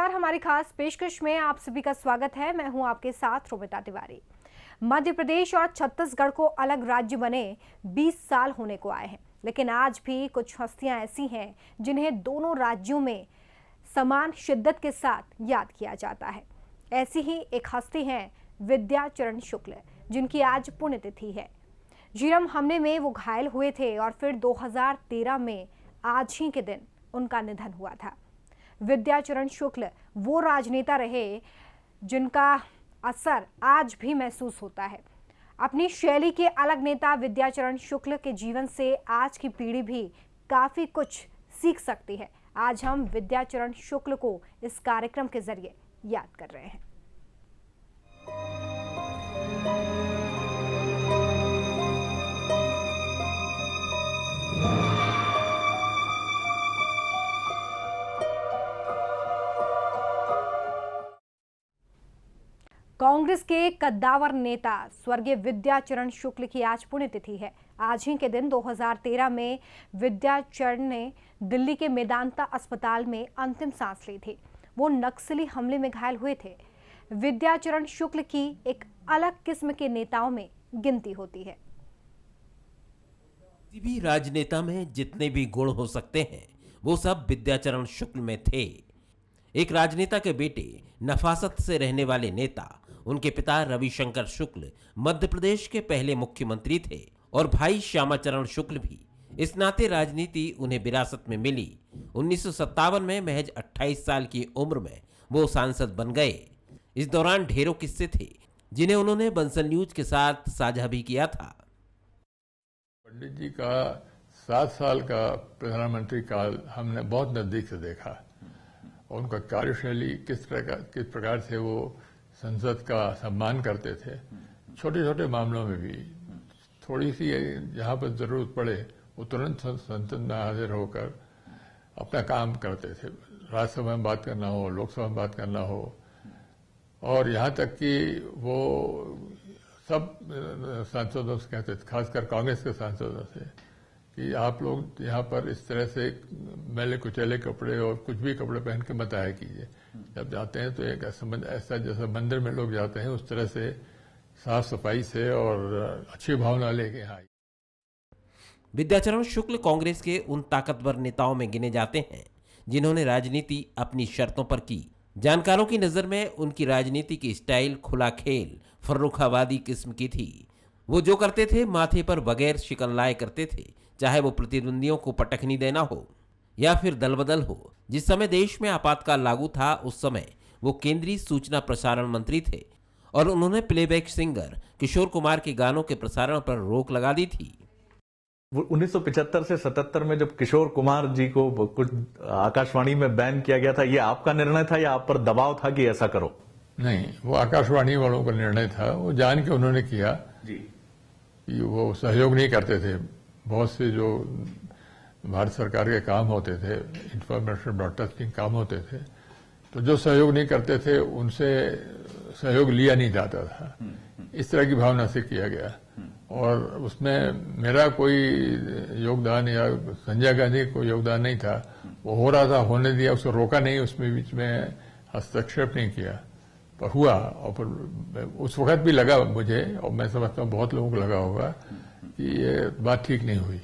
नमस्कार, हमारी खास पेशकश में आप सभी का स्वागत है। मैं हूं आपके साथ रोमिता तिवारी। मध्य प्रदेश और छत्तीसगढ़ को अलग राज्य बने 20 साल होने को आए हैं, लेकिन आज भी कुछ हस्तियां ऐसी हैं जिन्हें दोनों राज्यों में समान शिद्दत के साथ याद किया जाता है। ऐसी ही एक हस्ती हैं विद्याचरण शुक्ल, जिनकी आज पुण्यतिथि है। झीरम हमले में वो घायल हुए थे और फिर 2013 में आज ही के दिन उनका निधन हुआ था। विद्याचरण शुक्ल वो राजनेता रहे जिनका असर आज भी महसूस होता है। अपनी शैली के अलग नेता विद्याचरण शुक्ल के जीवन से आज की पीढ़ी भी काफी कुछ सीख सकती है। आज हम विद्याचरण शुक्ल को इस कार्यक्रम के जरिए याद कर रहे हैं। कांग्रेस के कद्दावर नेता स्वर्गीय विद्याचरण शुक्ल की आज पुण्यतिथि है। आज ही के दिन 2013 में विद्याचरण ने दिल्ली के मेदांता अस्पताल में अंतिम सांस ली थी। वो नक्सली हमले में घायल हुए थे। विद्याचरण शुक्ल की एक अलग किस्म के नेताओं में गिनती होती है। किसी भी राजनेता में जितने भी गुण हो सकते हैं वो सब विद्याचरण शुक्ल में थे। एक राजनेता के बेटे नफासत से रहने वाले नेता, उनके पिता रविशंकर शुक्ल मध्य प्रदेश के पहले मुख्यमंत्री थे और भाई श्यामाचरण शुक्ल भी। इस नाते राजनीति उन्हें विरासत में मिली। 1957 में महज 28 साल की उम्र में वो सांसद बन गए। इस दौरान ढेरों किस्से थे जिन्हें उन्होंने बंसल न्यूज के साथ साझा भी किया था। पंडित जी का 7 साल का प्रधानमंत्री काल हमने बहुत नजदीक से देखा। उनका कार्यशैली किस प्रकार से वो संसद का सम्मान करते थे। छोटे छोटे मामलों में भी थोड़ी सी जहां पर जरूरत पड़े वो तुरंत संसद में हाजिर होकर अपना काम करते थे। राज्यसभा में बात करना हो, लोकसभा में बात करना हो, और यहाँ तक कि वो सब सांसदों से कहते थे, खासकर कांग्रेस के सांसदों से, कि आप लोग यहाँ पर इस तरह से मैले कुचैले कपड़े और कुछ भी कपड़े पहन के मत आया कीजिए। जब जाते हैं तो एक ऐसा जैसा मंदिर में लोग जाते हैं उस तरह से साफ सफाई से और अच्छी भावना लेके यहाँ। विद्याचरण शुक्ल कांग्रेस के उन ताकतवर नेताओं में गिने जाते हैं जिन्होंने राजनीति अपनी शर्तों पर की। जानकारों की नजर में उनकी राजनीति की स्टाइल खुला खेल, फर्रुखाबादी किस्म की थी। वो जो करते थे माथे पर बगैर शिकन लाए करते थे, चाहे वो प्रतिद्वंदियों को पटखनी देना हो या फिर दल बदल हो। जिस समय देश में आपातकाल लागू था उस समय वो केंद्रीय सूचना प्रसारण मंत्री थे और उन्होंने प्लेबैक सिंगर किशोर कुमार के गानों के प्रसारण पर रोक लगा दी थी। 1975 से 77 में जब किशोर कुमार जी को कुछ आकाशवाणी में बैन किया गया था, ये आपका निर्णय था या आप पर दबाव था कि ऐसा करो? नहीं, वो आकाशवाणी वालों का निर्णय था। वो जान के उन्होंने किया जी कि वो सहयोग नहीं करते थे। बहुत से जो भारत सरकार के काम होते थे, इंफॉर्मेशन ब्रॉडकास्टिंग काम होते थे, तो जो सहयोग नहीं करते थे उनसे सहयोग लिया नहीं जाता था। इस तरह की भावना से किया गया और उसमें मेरा कोई योगदान या संजय गांधी कोई योगदान नहीं था। वो हो रहा था, होने दिया, उसको रोका नहीं, उसमें बीच में हस्तक्षेप नहीं किया, पर हुआ। और फिर उस वक्त भी लगा मुझे, और मैं समझता हूँ बहुत लोगों को लगा होगा कि ये बात ठीक नहीं हुई।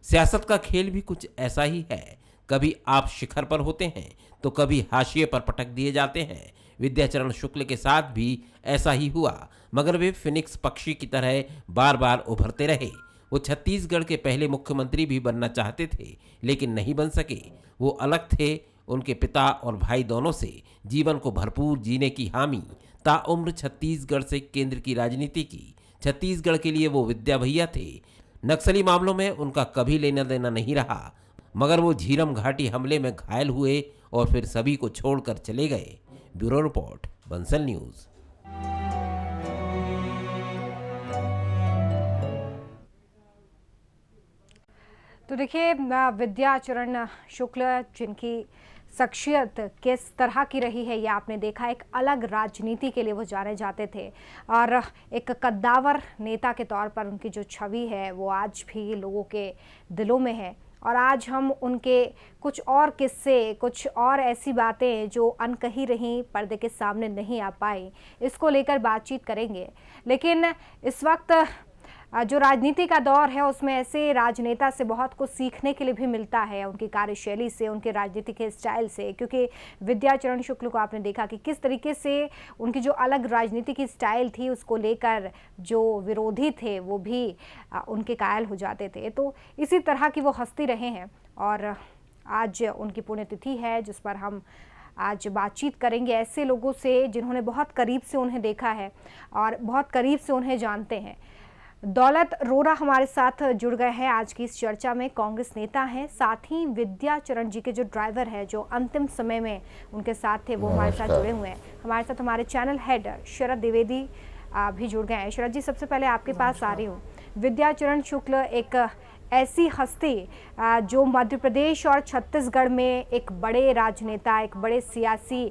सियासत का खेल भी कुछ ऐसा ही है। कभी आप शिखर पर होते हैं तो कभी हाशिए पर पटक दिए जाते हैं। विद्याचरण शुक्ल के साथ भी ऐसा ही हुआ, मगर वे फिनिक्स पक्षी की तरह बार बार उभरते रहे। वो छत्तीसगढ़ के पहले मुख्यमंत्री भी बनना चाहते थे लेकिन नहीं बन सके। वो अलग थे। उनके पिता और भाई दोनों से जीवन को भरपूर जीने की हामी। ताउम्र छत्तीसगढ़ से केंद्र की राजनीति की। छत्तीसगढ़ के लिए वो विद्या भैया थे। नक्सली मामलों में उनका कभी लेना देना नहीं रहा, मगर वो झीरम घाटी हमले में घायल हुए और फिर सभी को छोड़कर चले गए। Bureau report, Bansal news. तो देखिए, विद्याचरण शुक्ल जिनकी शख्सियत किस तरह की रही है ये आपने देखा। एक अलग राजनीति के लिए वो जाने जाते थे और एक कद्दावर नेता के तौर पर उनकी जो छवि है वो आज भी लोगों के दिलों में है और आज हम उनके कुछ और किस्से, कुछ और ऐसी बातें जो अनकही रहीं, पर्दे के सामने नहीं आ पाई, इसको लेकर बातचीत करेंगे। लेकिन इस वक्त जो राजनीति का दौर है उसमें ऐसे राजनेता से बहुत कुछ सीखने के लिए भी मिलता है, उनकी कार्यशैली से, उनके राजनीतिक स्टाइल से। क्योंकि विद्याचरण शुक्ल को आपने देखा कि किस तरीके से उनकी जो अलग राजनीति की स्टाइल थी उसको लेकर जो विरोधी थे वो भी उनके कायल हो जाते थे। तो इसी तरह की वो हस्ती रहे हैं और आज उनकी पुण्यतिथि है जिस पर हम आज बातचीत करेंगे ऐसे लोगों से जिन्होंने बहुत करीब से उन्हें देखा है और बहुत करीब से उन्हें जानते हैं। दौलत रोरा हमारे साथ जुड़ गए हैं आज की इस चर्चा में। कांग्रेस नेता हैं, साथ ही विद्याचरण जी के जो ड्राइवर हैं, जो अंतिम समय में उनके साथ थे, वो हमारे साथ जुड़े हुए हैं। हमारे साथ हमारे चैनल हेड शरद द्विवेदी भी जुड़ गए हैं। शरद जी, सबसे पहले आपके पास आ रही हूँ। विद्याचरण शुक्ल एक ऐसी हस्ती जो मध्य प्रदेश और छत्तीसगढ़ में एक बड़े राजनेता, एक बड़े सियासी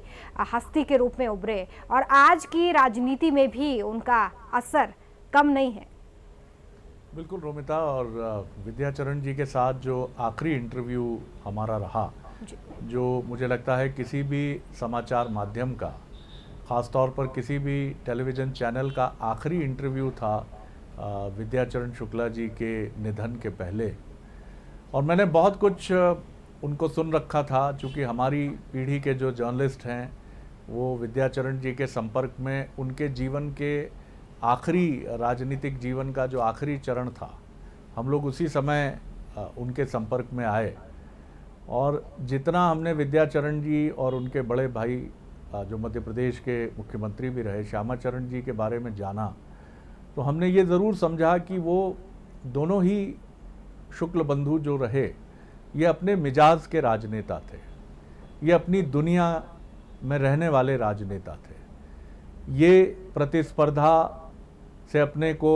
हस्ती के रूप में उभरे और आज की राजनीति में भी उनका असर कम नहीं है। बिल्कुल रोमिता, और विद्याचरण जी के साथ जो आखिरी इंटरव्यू हमारा रहा, जो मुझे लगता है किसी भी समाचार माध्यम का, ख़ास तौर पर किसी भी टेलीविज़न चैनल का आखिरी इंटरव्यू था विद्याचरण शुक्ला जी के निधन के पहले। और मैंने बहुत कुछ उनको सुन रखा था, चूँकि हमारी पीढ़ी के जो जर्नलिस्ट हैं वो विद्याचरण जी के संपर्क में उनके जीवन के आखिरी राजनीतिक जीवन का जो आखिरी चरण था, हम लोग उसी समय उनके संपर्क में आए। और जितना हमने विद्याचरण जी और उनके बड़े भाई जो मध्य प्रदेश के मुख्यमंत्री भी रहे, श्यामाचरण जी के बारे में जाना, तो हमने ये ज़रूर समझा कि वो दोनों ही शुक्ल बंधु जो रहे, ये अपने मिजाज के राजनेता थे, ये अपनी दुनिया में रहने वाले राजनेता थे। ये प्रतिस्पर्धा से अपने को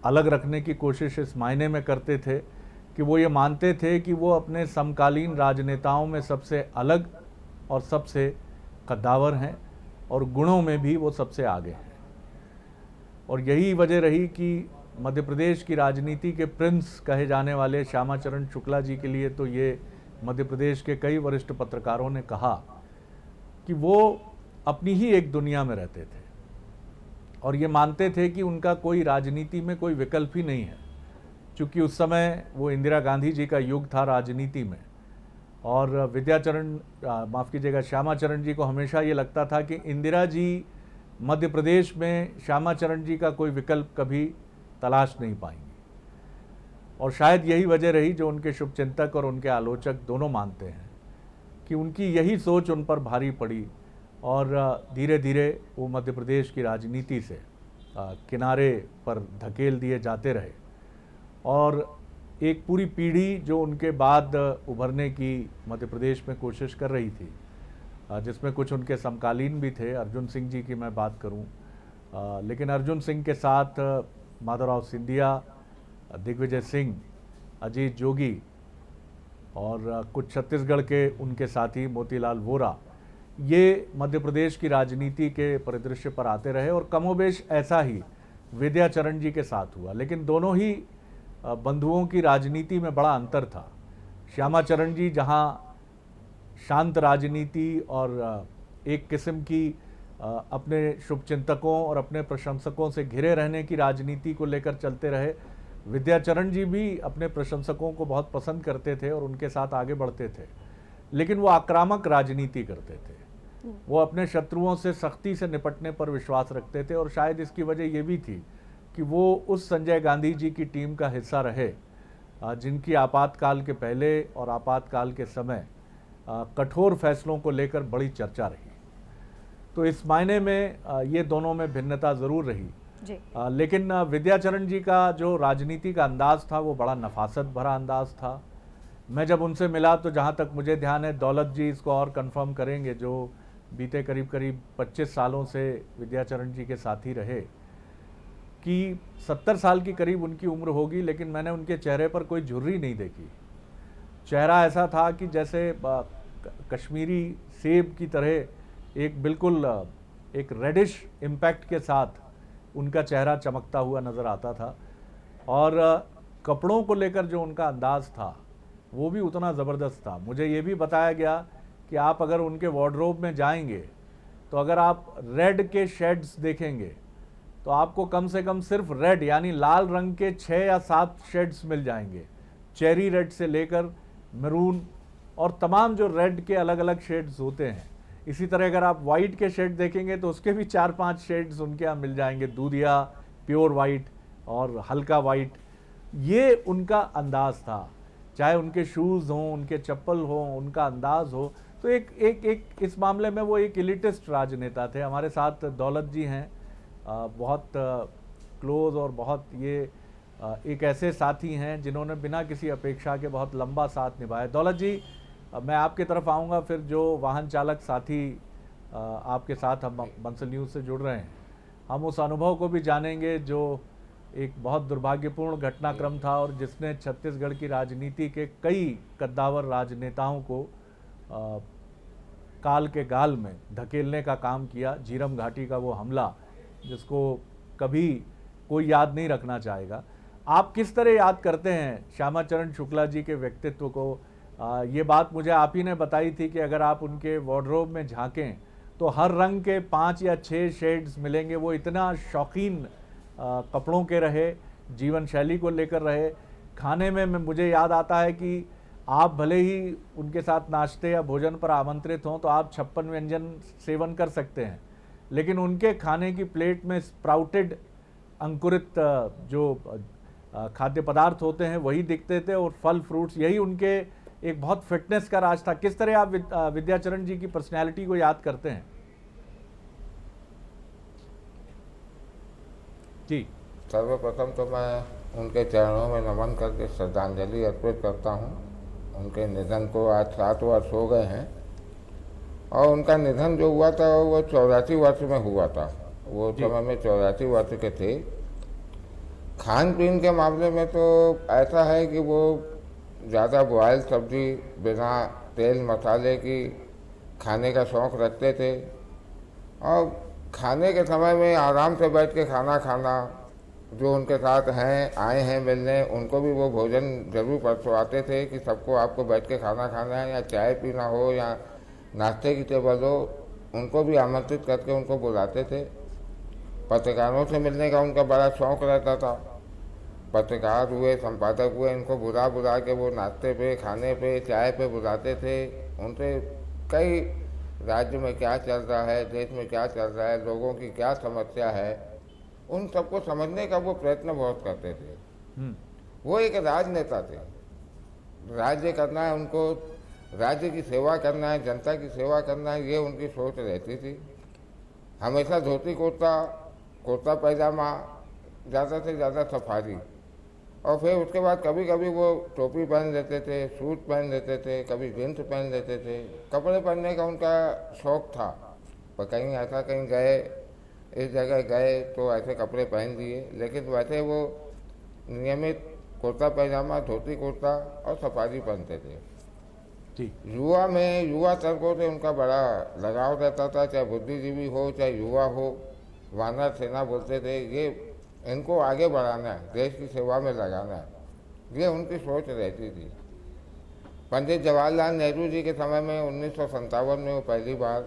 अलग रखने की कोशिश इस मायने में करते थे कि वो ये मानते थे कि वो अपने समकालीन राजनेताओं में सबसे अलग और सबसे कद्दावर हैं और गुणों में भी वो सबसे आगे हैं। और यही वजह रही कि मध्य प्रदेश की राजनीति के प्रिंस कहे जाने वाले श्यामाचरण शुक्ला जी के लिए तो ये मध्य प्रदेश के कई वरिष्ठ पत्रकारों ने कहा कि वो अपनी ही एक दुनिया में रहते थे और ये मानते थे कि उनका कोई राजनीति में कोई विकल्प ही नहीं है, क्योंकि उस समय वो इंदिरा गांधी जी का युग था राजनीति में। और विद्याचरण माफ़ कीजिएगा, श्यामाचरण जी को हमेशा ये लगता था कि इंदिरा जी मध्य प्रदेश में श्यामाचरण जी का कोई विकल्प कभी तलाश नहीं पाएंगी। और शायद यही वजह रही जो उनके शुभचिंतक और उनके आलोचक दोनों मानते हैं कि उनकी यही सोच उन पर भारी पड़ी और धीरे धीरे वो मध्य प्रदेश की राजनीति से किनारे पर धकेल दिए जाते रहे। और एक पूरी पीढ़ी जो उनके बाद उभरने की मध्य प्रदेश में कोशिश कर रही थी, जिसमें कुछ उनके समकालीन भी थे। अर्जुन सिंह जी की मैं बात करूं, लेकिन अर्जुन सिंह के साथ माधवराव सिंधिया, दिग्विजय सिंह, अजीत जोगी और कुछ छत्तीसगढ़ के उनके साथी मोतीलाल वोरा, ये मध्य प्रदेश की राजनीति के परिदृश्य पर आते रहे। और कमोबेश ऐसा ही विद्याचरण जी के साथ हुआ, लेकिन दोनों ही बंधुओं की राजनीति में बड़ा अंतर था। श्यामाचरण जी जहां शांत राजनीति और एक किस्म की अपने शुभचिंतकों और अपने प्रशंसकों से घिरे रहने की राजनीति को लेकर चलते रहे, विद्याचरण जी भी अपने प्रशंसकों को बहुत पसंद करते थे और उनके साथ आगे बढ़ते थे, लेकिन वो आक्रामक राजनीति करते थे। वो अपने शत्रुओं से सख्ती से निपटने पर विश्वास रखते थे और शायद इसकी वजह ये भी थी कि वो उस संजय गांधी जी की टीम का हिस्सा रहे जिनकी आपातकाल के पहले और आपातकाल के समय कठोर फैसलों को लेकर बड़ी चर्चा रही। तो इस मायने में ये दोनों में भिन्नता ज़रूर रही जी। लेकिन विद्याचरण जी का जो राजनीति का अंदाज़ था वो बड़ा नफासत भरा अंदाज़ था। मैं जब उनसे मिला तो जहाँ तक मुझे ध्यान है, दौलत जी इसको और कंफर्म करेंगे, जो बीते करीब करीब 25 सालों से विद्याचरण जी के साथी रहे, कि 70 साल की करीब उनकी उम्र होगी, लेकिन मैंने उनके चेहरे पर कोई झुर्री नहीं देखी। चेहरा ऐसा था कि जैसे कश्मीरी सेब की तरह एक बिल्कुल एक रेडिश इम्पैक्ट के साथ उनका चेहरा चमकता हुआ नज़र आता था। और कपड़ों को लेकर जो उनका अंदाज़ था वो भी उतना ज़बरदस्त था। मुझे ये भी बताया गया कि आप अगर उनके वार्डरोब में जाएंगे तो अगर आप रेड के शेड्स देखेंगे तो आपको कम से कम सिर्फ रेड यानी लाल रंग के 6 या 7 शेड्स मिल जाएंगे, चेरी रेड से लेकर मैरून और तमाम जो रेड के अलग अलग शेड्स होते हैं। इसी तरह अगर आप वाइट के शेड देखेंगे तो उसके भी 4-5 शेड्स उनके यहाँ मिल जाएंगे, दूधिया, प्योर वाइट और हल्का वाइट। ये उनका अंदाज़ था, चाहे उनके शूज़ हों, उनके चप्पल हों, उनका अंदाज़ हो। तो एक इस मामले में वो एक एलिटिस्ट राजनेता थे। हमारे साथ दौलत जी हैं, बहुत क्लोज और बहुत ये एक ऐसे साथी हैं जिन्होंने बिना किसी अपेक्षा के बहुत लंबा साथ निभाया। दौलत जी, मैं आपके तरफ आऊँगा, फिर जो वाहन चालक साथी आपके साथ हम बंसल न्यूज़ से जुड़ रहे हैं, हम उस अनुभव को भी जानेंगे जो एक बहुत दुर्भाग्यपूर्ण घटनाक्रम था और जिसने छत्तीसगढ़ की राजनीति के कई कद्दावर राजनेताओं को काल के गाल में धकेलने का काम किया। झीरम घाटी का वो हमला जिसको कभी कोई याद नहीं रखना चाहेगा। आप किस तरह याद करते हैं श्यामाचरण शुक्ला जी के व्यक्तित्व को? ये बात मुझे आप ही ने बताई थी कि अगर आप उनके वार्डरोब में झांकें तो हर रंग के 5 या 6 शेड्स मिलेंगे। वो इतना शौकीन कपड़ों के रहे, जीवन शैली को लेकर रहे। खाने में मुझे याद आता है कि आप भले ही उनके साथ नाश्ते या भोजन पर आमंत्रित हों तो आप 56 व्यंजन सेवन कर सकते हैं, लेकिन उनके खाने की प्लेट में स्प्राउटेड अंकुरित जो खाद्य पदार्थ होते हैं वही दिखते थे और फल फ्रूट्स, यही उनके एक बहुत फिटनेस का राज था। किस तरह आप विद्याचरण जी की पर्सनैलिटी को याद करते हैं? जी, सर्वप्रथम तो मैं उनके चरणों में नमन करके श्रद्धांजलि अर्पित करता हूँ। उनके निधन को आज 7 वर्ष हो गए हैं और उनका निधन जो हुआ था वो 84 वर्ष में हुआ था। वो समय में 84 वर्ष के थे। खान पीन के मामले में तो ऐसा है कि वो ज़्यादा बॉयल सब्जी बिना तेल मसाले की खाने का शौक़ रखते थे और खाने के समय में आराम से बैठ के खाना खाना। जो उनके साथ हैं आए हैं मिलने, उनको भी वो भोजन जरूर परसवाते थे कि सबको आपको बैठ के खाना खाना है, या चाय पीना हो या नाश्ते की टेबल हो, उनको भी आमंत्रित करके उनको बुलाते थे। पत्रकारों से मिलने का उनका बड़ा शौक़ रहता था। पत्रकार हुए, संपादक हुए, इनको बुला बुला के वो नाश्ते पे, खाने पे, चाय पे बुलाते थे। उनसे कई राज्य में क्या चल रहा है, देश में क्या चल रहा है, लोगों की क्या समस्या है, उन सबको समझने का वो प्रयत्न बहुत करते थे। वो एक राजनेता थे। राज्य करना है उनको, राज्य की सेवा करना है, जनता की सेवा करना है, ये उनकी सोच रहती थी। हमेशा धोती कुर्ता पैजामा, ज़्यादा से ज़्यादा सफारी, और फिर उसके बाद कभी कभी वो टोपी पहन लेते थे, सूट पहन लेते थे, कभी जींस पहन लेते थे। कपड़े पहनने का उनका शौक़ था। पर कहीं ऐसा कहीं गए, इस जगह गए तो ऐसे कपड़े पहन लिए, लेकिन वैसे वो नियमित कुर्ता पैजामा, धोती कुर्ता और सफारी पहनते थे। युवा में युवा तर्कों से उनका बड़ा लगाव रहता था, चाहे बुद्धिजीवी हो चाहे युवा हो। वानर सेना बोलते थे, ये इनको आगे बढ़ाना है, देश की सेवा में लगाना है, ये उनकी सोच रहती थी। पंडित जवाहरलाल नेहरू जी के समय में 1957 में वो पहली बार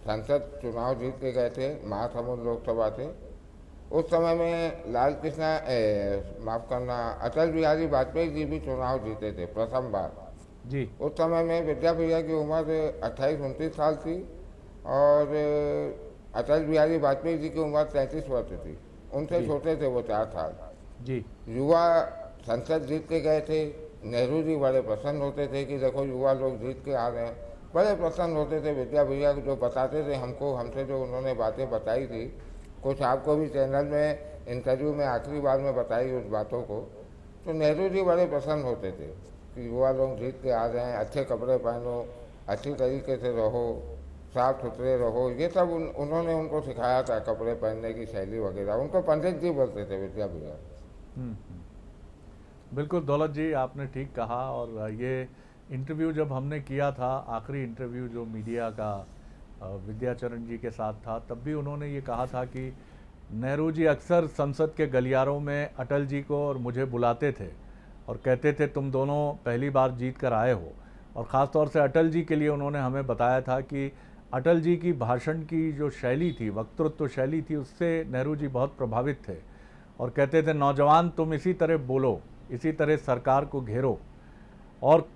संसद चुनाव जीत के गए थे, महासमुंद लोकसभा से। उस समय में अटल बिहारी वाजपेयी जी भी चुनाव जीते थे प्रथम बार जी। उस समय में विद्या भैया की उम्र 28-29 साल थी और अटल बिहारी वाजपेयी जी की उम्र 33 वर्ष थी। उनसे छोटे थे वो 4 साल जी। युवा संसद जीत के गए थे। नेहरू जी बड़े प्रसन्न होते थे कि देखो युवा लोग जीत के आ रहे हैं, बड़े प्रसन्न होते थे। विद्या भैया जो बताते थे हमसे जो उन्होंने बातें बताई थी, कुछ आपको भी चैनल में इंटरव्यू में आखिरी बार में बताई उस बातों को, तो नेहरू जी बड़े प्रसन्न होते थे कि युवा लोग जीत के आ रहे हैं, अच्छे कपड़े पहनो, अच्छी तरीके से रहो, साफ सुथरे रहो। ये सब उन्होंने उनको सिखाया था, कपड़े पहनने की शैली वगैरह। उनको पंडित जी बोलते थे विद्या भैया। बिल्कुल दौलत जी, आपने ठीक कहा। और ये इंटरव्यू जब हमने किया था, आखिरी इंटरव्यू जो मीडिया का विद्याचरण जी के साथ था, तब भी उन्होंने ये कहा था कि नेहरू जी अक्सर संसद के गलियारों में अटल जी को और मुझे बुलाते थे और कहते थे तुम दोनों पहली बार जीत कर आए हो। और ख़ास तौर से अटल जी के लिए उन्होंने हमें बताया था कि अटल जी की भाषण की जो शैली थी, वक्तृत्व शैली थी, उससे नेहरू जी बहुत प्रभावित थे और कहते थे नौजवान तुम इसी तरह बोलो, इसी तरह सरकार को घेरो और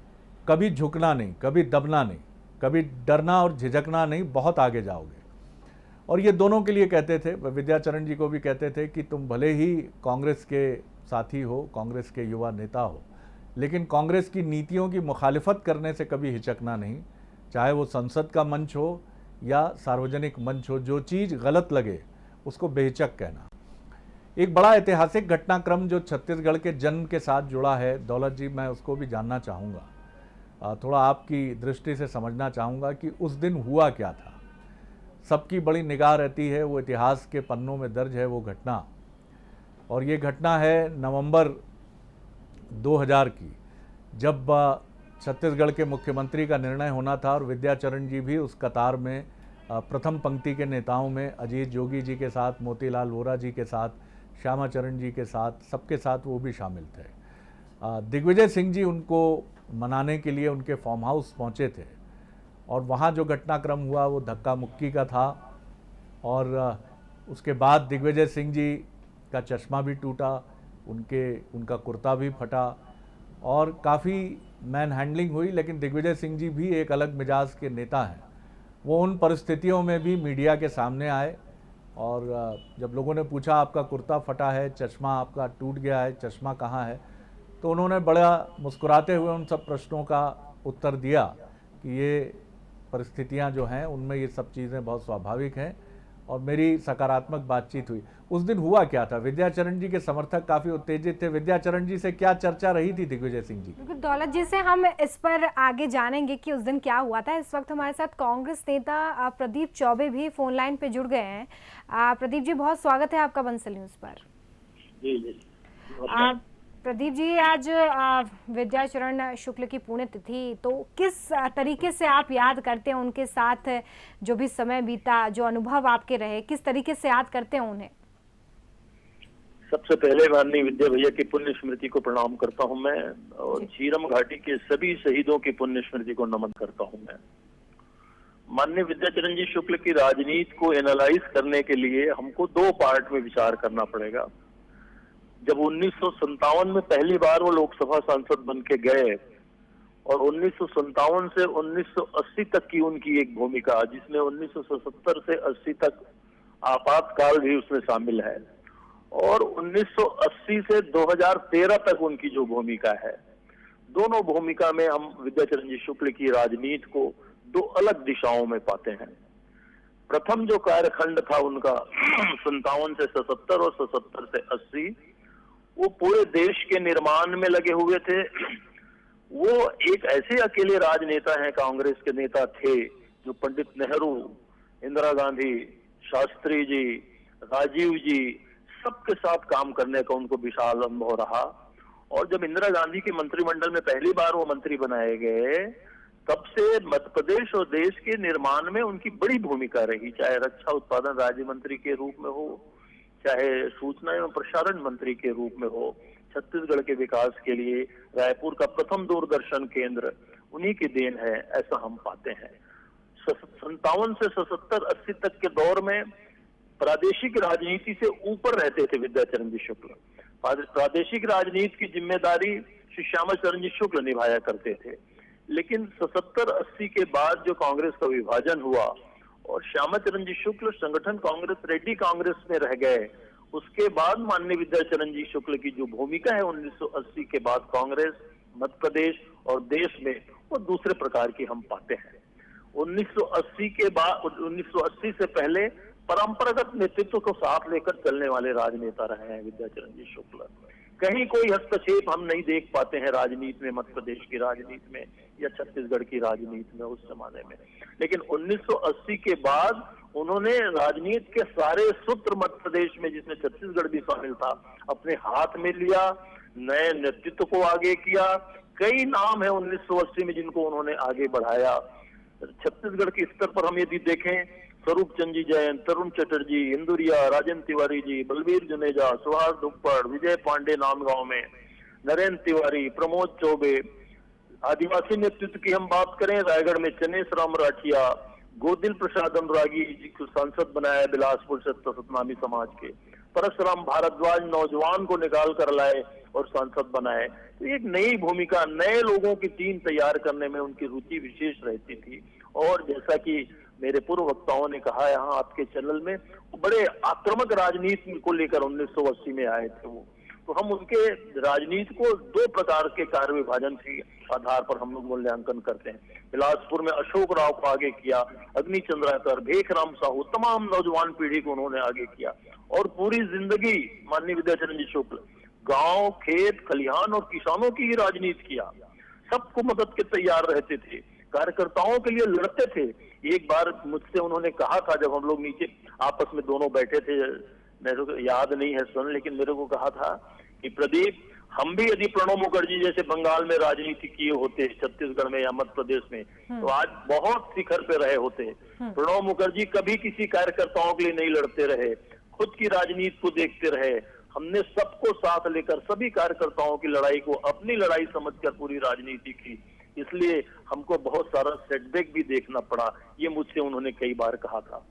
कभी झुकना नहीं, कभी दबना नहीं, कभी डरना और झिझकना नहीं, बहुत आगे जाओगे। और ये दोनों के लिए कहते थे, विद्याचरण जी को भी कहते थे कि तुम भले ही कांग्रेस के साथी हो, कांग्रेस के युवा नेता हो, लेकिन कांग्रेस की नीतियों की मुखालिफत करने से कभी हिचकना नहीं, चाहे वो संसद का मंच हो या सार्वजनिक मंच हो, जो चीज़ गलत लगे उसको बेहिचक कहना। एक बड़ा ऐतिहासिक घटनाक्रम जो छत्तीसगढ़ के जन्म के साथ जुड़ा है, दौलत जी, मैं उसको भी जानना चाहूँगा, थोड़ा आपकी दृष्टि से समझना चाहूँगा कि उस दिन हुआ क्या था। सबकी बड़ी निगाह रहती है, वो इतिहास के पन्नों में दर्ज है वो घटना, और ये घटना है नवंबर 2000 की, जब छत्तीसगढ़ के मुख्यमंत्री का निर्णय होना था और विद्याचरण जी भी उस कतार में प्रथम पंक्ति के नेताओं में अजीत जोगी जी के साथ, मोतीलाल वोरा जी के साथ, श्यामाचरण जी के साथ, सबके साथ वो भी शामिल थे। दिग्विजय सिंह जी उनको मनाने के लिए उनके फार्म हाउस पहुँचे थे और वहाँ जो घटनाक्रम हुआ वो धक्का मुक्की का था। और उसके बाद दिग्विजय सिंह जी का चश्मा भी टूटा, उनका कुर्ता भी फटा और काफ़ी मैन हैंडलिंग हुई। लेकिन दिग्विजय सिंह जी भी एक अलग मिजाज के नेता हैं। वो उन परिस्थितियों में भी मीडिया के सामने आए और जब लोगों ने पूछा आपका कुर्ता फटा है, चश्मा आपका टूट गया है, चश्मा कहाँ है, तो उन्होंने बड़ा मुस्कुराते हुए उन सब प्रश्नों का उत्तर दिया कि ये परिस्थितियां जो हैं उनमें ये सब चीज़ें बहुत स्वाभाविक हैं और मेरी सकारात्मक बातचीत हुई। उस दिन हुआ क्या था? विद्याचरण जी के समर्थक काफ़ी उत्तेजित थे। विद्याचरण जी से क्या चर्चा रही थी दिग्विजय सिंह जी? बिल्कुल, दौलत जी से हम इस पर आगे जानेंगे कि उस दिन क्या हुआ था। इस वक्त हमारे साथ कांग्रेस नेता प्रदीप चौबे भी फोन लाइन पे जुड़ गए हैं। प्रदीप जी, बहुत स्वागत है आपका बंसल न्यूज़ पर। जी जी। प्रदीप जी, आज विद्याचरण शुक्ल की पुण्यतिथि, तो किस तरीके से आप याद करते हैं उनके साथ जो भी समय बीता, जो अनुभव आपके रहे, किस तरीके से याद करते हैं उन्हें? सबसे पहले माननीय विद्या भैया की पुण्य स्मृति को प्रणाम करता हूं मैं, और झीरम घाटी के सभी शहीदों की पुण्य स्मृति को नमन करता हूं मैं। माननीय विद्याचरण जी शुक्ल की राजनीति को एनालाइज करने के लिए हमको दो पार्ट में विचार करना पड़ेगा। जब 1957 में पहली बार वो लोकसभा सांसद बन के गए और 1957 से 1980 तक की उनकी एक भूमिका, जिसमें 1977 से 80 तक आपातकाल भी उसमें शामिल है, और 1980 से 2013 तक उनकी जो भूमिका है, दोनों भूमिका में हम विद्याचरण जी शुक्ल की राजनीति को दो अलग दिशाओं में पाते हैं। प्रथम जो कार्यखंड था उनका 57 से 77 और 77 से 80, वो पूरे देश के निर्माण में लगे हुए थे। वो एक ऐसे अकेले राजनेता हैं, कांग्रेस के नेता थे, जो पंडित नेहरू, इंदिरा गांधी, शास्त्री जी, राजीव जी, सबके साथ काम करने का उनको विशाल अनुभव रहा। और जब इंदिरा गांधी के मंत्रिमंडल में पहली बार वो मंत्री बनाए गए, तब से मध्य प्रदेश और देश के निर्माण में उनकी बड़ी भूमिका रही, चाहे रक्षा उत्पादन राज्य मंत्री के रूप में हो, चाहे सूचना एवं प्रसारण मंत्री के रूप में हो। छत्तीसगढ़ के विकास के लिए रायपुर का प्रथम दूरदर्शन केंद्र उन्हीं की देन है, ऐसा हम पाते हैं। 57 से 77-80 तक के दौर में प्रादेशिक राजनीति से ऊपर रहते थे विद्याचरण जी शुक्ल। प्रादेशिक राजनीति की जिम्मेदारी श्री श्यामाचरण जी शुक्ल निभाया करते थे। लेकिन 77-80 के बाद जो कांग्रेस का विभाजन हुआ और श्यामाचरण जी शुक्ल संगठन कांग्रेस, रेड्डी कांग्रेस में रह गए, उसके बाद माननीय विद्याचरण जी शुक्ल की जो भूमिका है 1980 के बाद कांग्रेस, मध्य प्रदेश और देश में, वो दूसरे प्रकार की हम पाते हैं। 1980 के बाद, 1980 से पहले परंपरागत नेतृत्व को साथ लेकर चलने वाले राजनेता रहे हैं विद्याचरण जी शुक्ल। कहीं कोई हस्तक्षेप हम नहीं देख पाते हैं राजनीति में, मध्य प्रदेश की राजनीति में या छत्तीसगढ़ की राजनीति में उस जमाने में। लेकिन 1980 के बाद उन्होंने राजनीति के सारे सूत्र मध्य प्रदेश में, जिसमें छत्तीसगढ़ भी शामिल था, अपने हाथ में लिया, नए नेतृत्व को आगे किया। कई नाम है 1980 में जिनको उन्होंने आगे बढ़ाया। छत्तीसगढ़ के स्तर पर हम यदि देखें, स्वरूप चंद जी जैन, तरुण चटर्जी, इंदुरिया, राजेंद्र तिवारी जी, बलबीर जुनेजा, सुहास दुप्पड़, विजय पांडे नांदगांव में, नरेंद्र तिवारी, प्रमोद चौबे। आदिवासी नेतृत्व की हम बात करें, रायगढ़ में चनेश राम राठिया, गोदिल प्रसाद अनुरागी जी को सांसद बनाया बिलासपुर से सतनामी समाज के। परशुराम भारद्वाज नौजवान को निकाल कर लाए और सांसद बनाए। तो एक नई भूमिका, नए लोगों की टीम तैयार करने में उनकी रुचि विशेष रहती थी। और जैसा कि मेरे पूर्व वक्ताओं ने कहा यहाँ आपके चैनल में, बड़े आक्रामक राजनीति को लेकर 1980 में आए थे वो। तो हम उनके राजनीति को दो प्रकार के कार्य विभाजन के आधार पर हम लोग मूल्यांकन करते हैं। बिलासपुर में अशोक राव को आगे किया, अग्नि चंद्राकर, भेखराम साहू, तमाम नौजवान पीढ़ी को उन्होंने आगे किया। और पूरी जिंदगी माननीय विद्याचरण जी शुक्ल गांव, खेत, खलिहान और किसानों की ही राजनीति किया। सबको मदद के तैयार रहते थे, कार्यकर्ताओं के लिए लड़ते थे। एक बार मुझसे उन्होंने कहा था, जब हम लोग नीचे आपस में दोनों बैठे थे, मेरे को याद नहीं है सुन, लेकिन मेरे को कहा था कि प्रदीप, हम भी यदि प्रणब मुखर्जी जैसे बंगाल में राजनीति किए होते, छत्तीसगढ़ में या मध्य प्रदेश में, तो आज बहुत शिखर पे रहे होते। प्रणब मुखर्जी कभी किसी कार्यकर्ताओं के लिए नहीं लड़ते रहे, खुद की राजनीति को देखते रहे। हमने सबको साथ लेकर सभी कार्यकर्ताओं की लड़ाई को अपनी लड़ाई समझकर पूरी राजनीति की, इसलिए हमको बहुत सारा सेटबैक भी देखना पड़ा। ये मुझसे उन्होंने कई बार कहा था।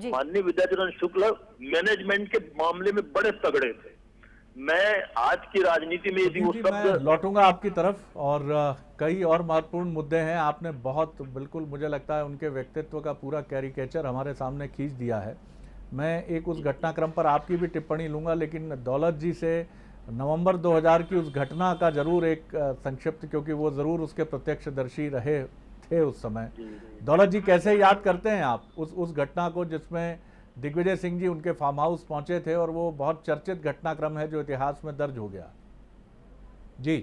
माननीय विद्याचरण शुक्ल मैनेजमेंट के मामले में बड़े तगड़े थे। मैं आज की राजनीति में यदि वो मैं लौटूंगा आपकी तरफ, और कई और महत्वपूर्ण मुद्दे हैं। आपने बहुत, बिल्कुल मुझे लगता है उनके व्यक्तित्व का पूरा कैरिकेचर हमारे सामने खींच दिया है। मैं एक उस घटनाक्रम पर आपकी भी टिप्पणी लूंगा, लेकिन दौलत जी से नवंबर 2000 की उस घटना का जरूर एक संक्षिप्त, क्योंकि वो जरूर उसके प्रत्यक्षदर्शी रहे थे उस समय। दौलत जी, कैसे याद करते हैं आप उस घटना को जिसमें दिग्विजय सिंह जी उनके फार्म हाउस पहुंचे थे, और वो बहुत चर्चित घटनाक्रम है जो इतिहास में दर्ज हो गया? जी,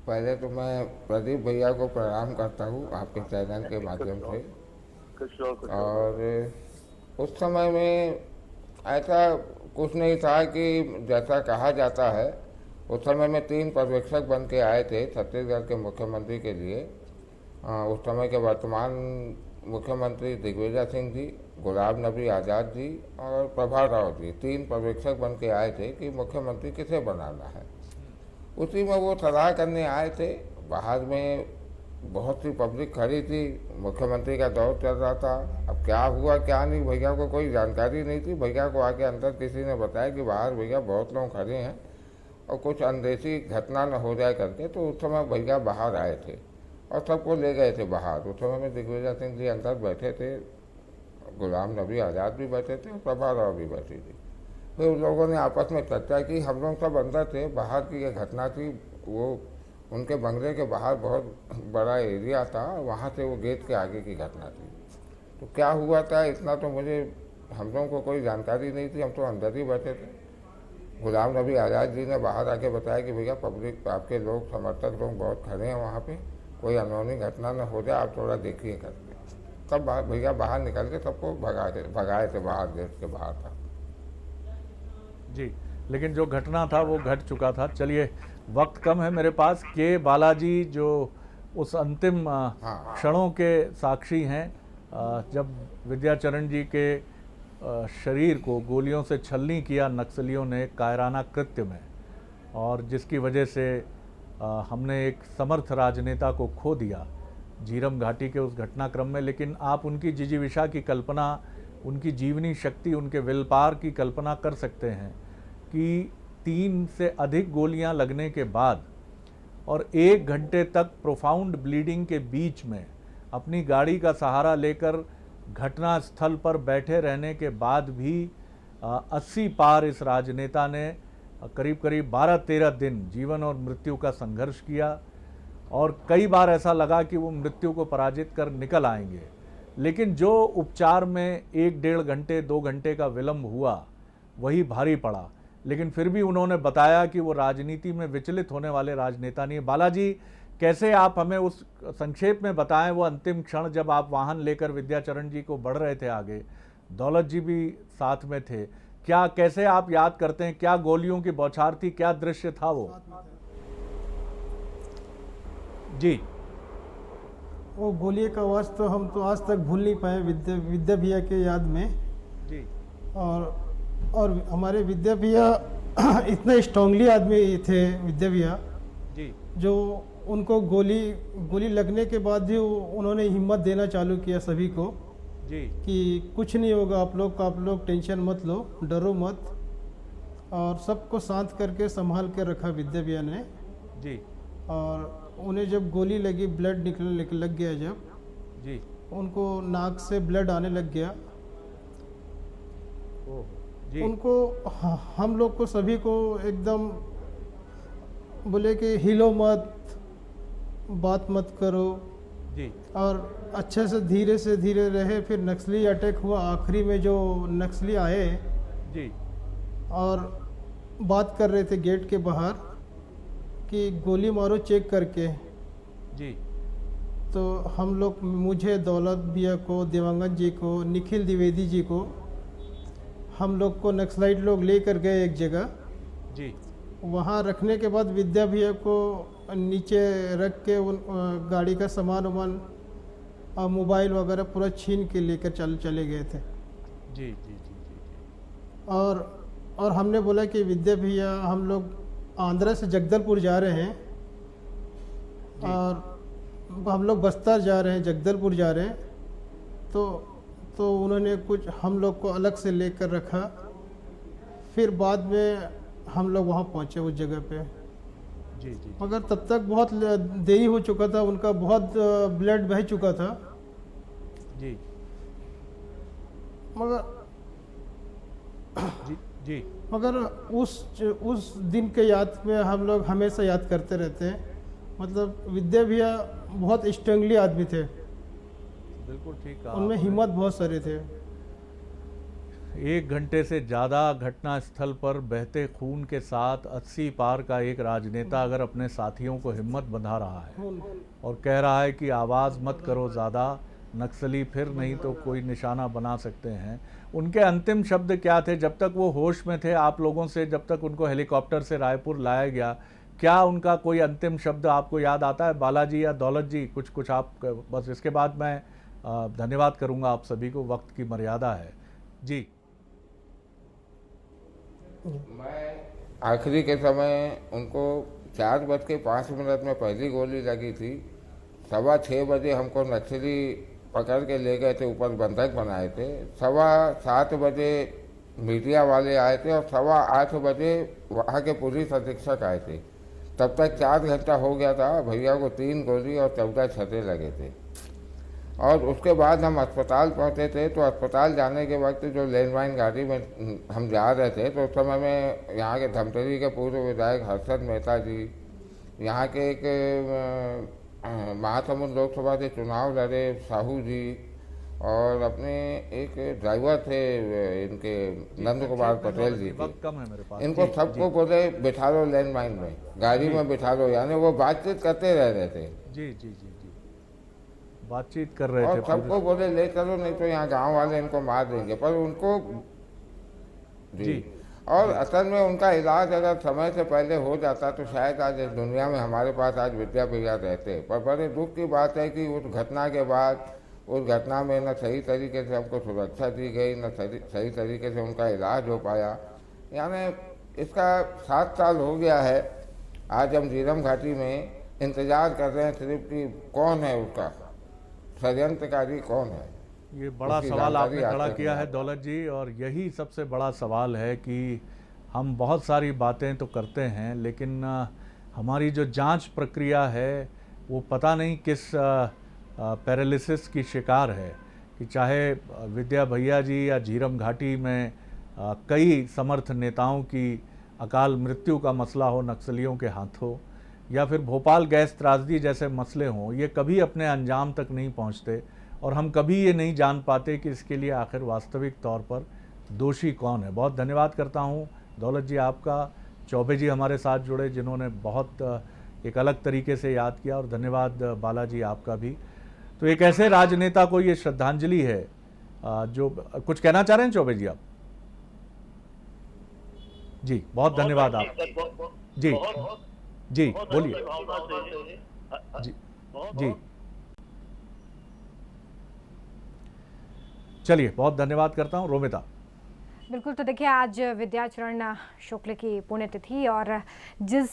पहले तो मैं प्रदीप भैया को प्रणाम करता हूँ आपके चैनल के माध्यम से। और उस समय में ऐसा कुछ नहीं था कि जैसा कहा जाता है। उस समय में 3 पर्यवेक्षक बन के आए थे छत्तीसगढ़ के मुख्यमंत्री के लिए। उस समय के वर्तमान मुख्यमंत्री दिग्विजय सिंह जी, गुलाम नबी आज़ाद जी और प्रभा राव जी, 3 पर्यवेक्षक बन के आए थे कि मुख्यमंत्री किसे बनाना है। उसी में वो सलाह करने आए थे। बाहर में बहुत सी पब्लिक खड़ी थी, मुख्यमंत्री का दौर चल रहा था। अब क्या हुआ क्या नहीं, भैया को कोई जानकारी नहीं थी। भैया को आके अंदर किसी ने बताया कि बाहर भैया बहुत लोग खड़े हैं और कुछ अनदेशी घटना न हो जाए करके। तो उस समय भैया बाहर आए थे और सबको ले गए थे बाहर। उस समय में दिग्विजय सिंह जी अंदर बैठे थे, गुलाम नबी आज़ाद भी बैठे थे और प्रभा राव भी बैठी थी। फिर उन लोगों ने आपस में चर्चा की। हम लोग सब अंदर थे। बाहर की ये घटना थी, वो उनके बंगले के बाहर बहुत बड़ा एरिया था, वहाँ से वो गेट के आगे की घटना थी। तो क्या हुआ था इतना तो हम लोगों को कोई जानकारी नहीं थी, हम तो अंदर ही बैठे थे। गुलाम नबी आज़ाद जी ने बाहर आके बताया कि भैया पब्लिक, आपके लोग, समर्थक लोग बहुत खड़े हैं वहाँ पे, कोई अनहोनी घटना न हो जाए, आप थोड़ा देखिए करके। तब भैया बाहर निकल के सबको भगाए थे बाहर, गेट के बाहर था जी। लेकिन जो घटना था वो घट चुका था। चलिए, वक्त कम है मेरे पास। के बालाजी जो उस अंतिम क्षणों के साक्षी हैं, जब विद्याचरण जी के शरीर को गोलियों से छलनी किया नक्सलियों ने कायराना कृत्य में, और जिसकी वजह से हमने एक समर्थ राजनेता को खो दिया झीरम घाटी के उस घटनाक्रम में। लेकिन आप उनकी जिजीविषा की कल्पना, उनकी जीवनी शक्ति, उनके विल पावर की कल्पना कर सकते हैं कि 3 से अधिक गोलियां लगने के बाद और 1 घंटे तक प्रोफाउंड ब्लीडिंग के बीच में अपनी गाड़ी का सहारा लेकर घटना स्थल पर बैठे रहने के बाद भी 80 पार इस राजनेता ने करीब करीब 12-13 दिन जीवन और मृत्यु का संघर्ष किया। और कई बार ऐसा लगा कि वो मृत्यु को पराजित कर निकल आएंगे, लेकिन जो उपचार में 1-1.5 घंटे 2 घंटे का विलंब हुआ वही भारी पड़ा। लेकिन फिर भी उन्होंने बताया कि वो राजनीति में विचलित होने वाले राजनेता नहीं। बालाजी, कैसे आप हमें उस संक्षेप में बताएं वो अंतिम क्षण जब आप वाहन लेकर विद्याचरण जी को बढ़ रहे थे आगे, दौलत जी भी साथ में थे, क्या कैसे आप याद करते हैं? क्या गोलियों की बौछार थी, क्या दृश्य था वो? जी, वो गोली का आवाज़ तो हम तो आज तक भूल नहीं पाए विद्या भैया के याद में जी। और हमारे विद्या भैया इतने स्ट्रांगली आदमी थे विद्या भैया, जी जो उनको गोली लगने के बाद भी उन्होंने हिम्मत देना चालू किया सभी को जी कि कुछ नहीं होगा, आप लोग टेंशन मत लो, डरो मत, और सबको शांत करके संभाल के रखा विद्या भैया ने। जी और उन्हें जब गोली लगी, ब्लड लग गया, जब जी उनको नाक से ब्लड आने लग गया, ओह जी उनको हम लोग को सभी को एकदम बोले कि हिलो मत, बात मत करो, जी और अच्छे से धीरे रहे। फिर नक्सली अटैक हुआ, आखिरी में जो नक्सली आए जी और बात कर रहे थे गेट के बाहर कि गोली मारो चेक करके। जी तो हम लोग, मुझे, दौलत भैया को, देवांगन जी को, निखिल द्विवेदी जी को, हम लोग को नक्सलाइट लोग ले कर गए एक जगह। जी वहाँ रखने के बाद विद्या भैया को नीचे रख के उन गाड़ी का सामान वामान और मोबाइल वगैरह पूरा छीन के लेकर चले गए थे। जी जी जी जी और हमने बोला कि विद्या भैया, हम लोग आंध्रा से जगदलपुर जा रहे हैं और हम लोग बस्तर जा रहे हैं, जगदलपुर जा रहे हैं। तो उन्होंने कुछ हम लोग को अलग से लेकर रखा। फिर बाद में हम लोग वहाँ पहुँचे उस जगह पे, जी जी मगर तब तक बहुत देरी हो चुका था, उनका बहुत ब्लड बह चुका था। जी मगर जी मगर उस दिन के याद में हम लोग हमेशा याद करते रहते हैं। मतलब विद्या भैया बहुत स्ट्रांगली आदमी थे, बिल्कुल ठीक कहा उनमें आपने। हिम्मत बहुत सारे थे। 1 घंटे से ज़्यादा घटना स्थल पर बहते खून के साथ 80 पार का एक राजनेता अगर अपने साथियों को हिम्मत बंधा रहा है और कह रहा है कि आवाज़ मत करो ज़्यादा, नक्सली फिर नहीं तो कोई निशाना बना सकते हैं। उनके अंतिम शब्द क्या थे जब तक वो होश में थे? आप लोगों से जब तक उनको हेलीकॉप्टर से रायपुर लाया गया, क्या उनका कोई अंतिम शब्द आपको याद आता है? बालाजी या दौलत जी, कुछ आप, बस इसके बाद मैं धन्यवाद करूंगा आप सभी को, वक्त की मर्यादा है। जी मैं आखिरी के समय उनको 4:05 में पहली गोली लगी थी। 6:15 बजे हमको नक्सली पकड़ के ले गए थे, ऊपर बंधक बनाए थे। 7:15 बजे मीडिया वाले आए थे और 8:15 बजे वहाँ के पुलिस अधीक्षक आए थे। तब तक 4 घंटा हो गया था। भैया को 3 गोली और 14 छर्रे लगे थे। और उसके बाद हम अस्पताल पहुंचे थे। तो अस्पताल जाने के वक्त जो लैंडमाइन गाड़ी में हम जा रहे थे, तो उस समय में यहाँ के धमतरी के पूर्व विधायक हर्षद मेहता जी, यहाँ के एक महासमुंद लोकसभा से चुनाव लड़े साहू जी, और अपने एक ड्राइवर थे इनके नंद कुमार पटेल जी वक्त कम है मेरे पास। इनको सबको बोले बिठा लो लैंडमाइन में, गाड़ी में बिठा लो। यानी वो बातचीत करते रह रहे थे, जी जी जी जी बातचीत कर रहे थे और पूरे। सबको बोले ले चलो, नहीं तो यहाँ गांव वाले इनको मार देंगे। पर उनको जी और असल में उनका इलाज अगर समय से पहले हो जाता तो शायद आज इस दुनिया में हमारे पास आज विद्या भैया रहते। पर बड़े दुख की बात है कि उस घटना के बाद, उस घटना में न सही तरीके से हमको सुरक्षा दी गई, न सही तरीके से उनका इलाज हो पाया। यानी इसका 7 साल हो गया है। आज हम झीरम घाटी में इंतजार कर रहे हैं सिर्फ कि कौन है उसका षड्यंत्रकारी, कौन है। ये बड़ा उसकी सवाल आपने जानकारी खड़ा आज तक किया नहीं है आ दौलत जी, और यही सबसे बड़ा सवाल है कि हम बहुत सारी बातें तो करते हैं, लेकिन हमारी जो जांच प्रक्रिया है वो पता नहीं किस पैरालिसिस की शिकार है। कि चाहे विद्या भैया जी या झीरम घाटी में कई समर्थ नेताओं की अकाल मृत्यु का मसला हो नक्सलियों के हाथों, या फिर भोपाल गैस त्रासदी जैसे मसले हों, ये कभी अपने अंजाम तक नहीं पहुंचते और हम कभी ये नहीं जान पाते कि इसके लिए आखिर वास्तविक तौर पर दोषी कौन है। बहुत धन्यवाद करता हूँ दौलत जी आपका, चौबे जी हमारे साथ जुड़े जिन्होंने बहुत एक अलग तरीके से याद किया, और धन्यवाद बालाजी आपका भी। तो एक ऐसे राजनेता को ये श्रद्धांजलि है। जो कुछ कहना चाह रहे हैं चौबे जी आप? जी बहुत धन्यवाद आप। जी जी बोलिए। जी जी चलिए बहुत धन्यवाद करता हूं। रोमिता। बिल्कुल, तो देखिए आज विद्याचरण शुक्ल की पुण्यतिथि और जिस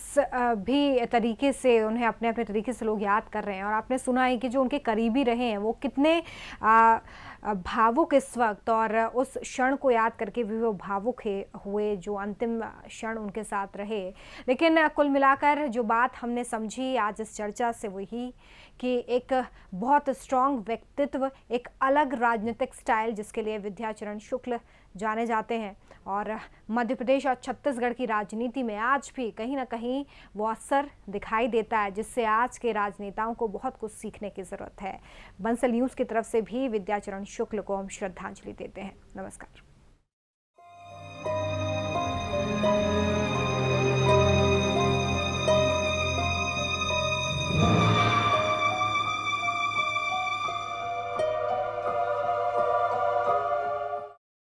भी तरीके से उन्हें अपने अपने तरीके से लोग याद कर रहे हैं और आपने सुना है कि जो उनके करीबी रहे हैं वो कितने भावुक इस वक्त, और उस क्षण को याद करके भी वो भावुक हुए जो अंतिम क्षण उनके साथ रहे। लेकिन कुल मिलाकर जो बात हमने समझी आज इस चर्चा से वही कि एक बहुत स्ट्रॉन्ग व्यक्तित्व, एक अलग राजनीतिक स्टाइल जिसके लिए विद्याचरण शुक्ल जाने जाते हैं, और मध्य प्रदेश और छत्तीसगढ़ की राजनीति में आज भी कहीं ना कहीं वो असर दिखाई देता है, जिससे आज के राजनेताओं को बहुत कुछ सीखने की ज़रूरत है। बंसल न्यूज़ की तरफ से भी विद्याचरण शुक्ल को हम श्रद्धांजलि देते हैं। नमस्कार।